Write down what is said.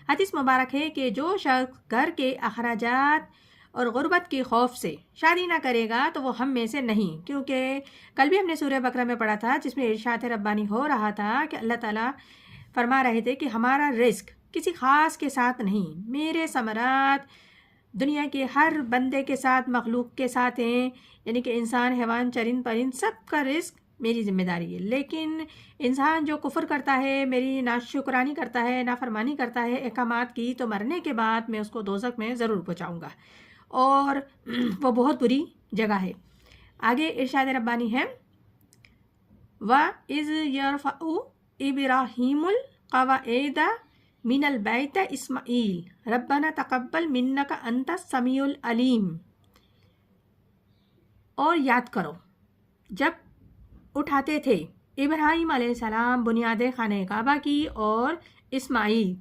حدیث مبارک ہے کہ جو شخص گھر کے اخراجات اور غربت کے خوف سے شادی نہ کرے گا تو وہ ہم میں سے نہیں، کیونکہ کل بھی ہم نے سورہ بقرہ میں پڑھا تھا جس میں ارشاد ربانی ہو رہا تھا کہ اللہ تعالیٰ فرما رہے تھے کہ ہمارا رزق کسی خاص کے ساتھ نہیں، میرے ثمرات دنیا کے ہر بندے کے ساتھ، مخلوق کے ساتھ ہیں، یعنی کہ انسان، حیوان، چرند پرند، سب کا رزق میری ذمہ داری ہے۔ لیکن انسان جو کفر کرتا ہے، میری ناشکرانی کرتا ہے، نافرمانی کرتا ہے احکامات کی، تو مرنے کے بعد میں اس کو دوزخ میں ضرور پہنچاؤں گا، اور وہ بہت بری جگہ ہے۔ آگے ارشاد ربانی ہے وَإِذْ يَرْفَعُ إِبْرَاهِيمُ الْقَوَاعِدَ مِنَ الْبَيْتِ إِسْمَاعِيلَ رَبَّنَا تَقَبَّلْ مِنَّكَ أَنْتَ السَّمِيعُ الْعَلِيمُ۔ اور یاد کرو جب اٹھاتے تھے ابراہیم علیہ السلام بنیاد خانہ کعبہ کی اور اسماعیل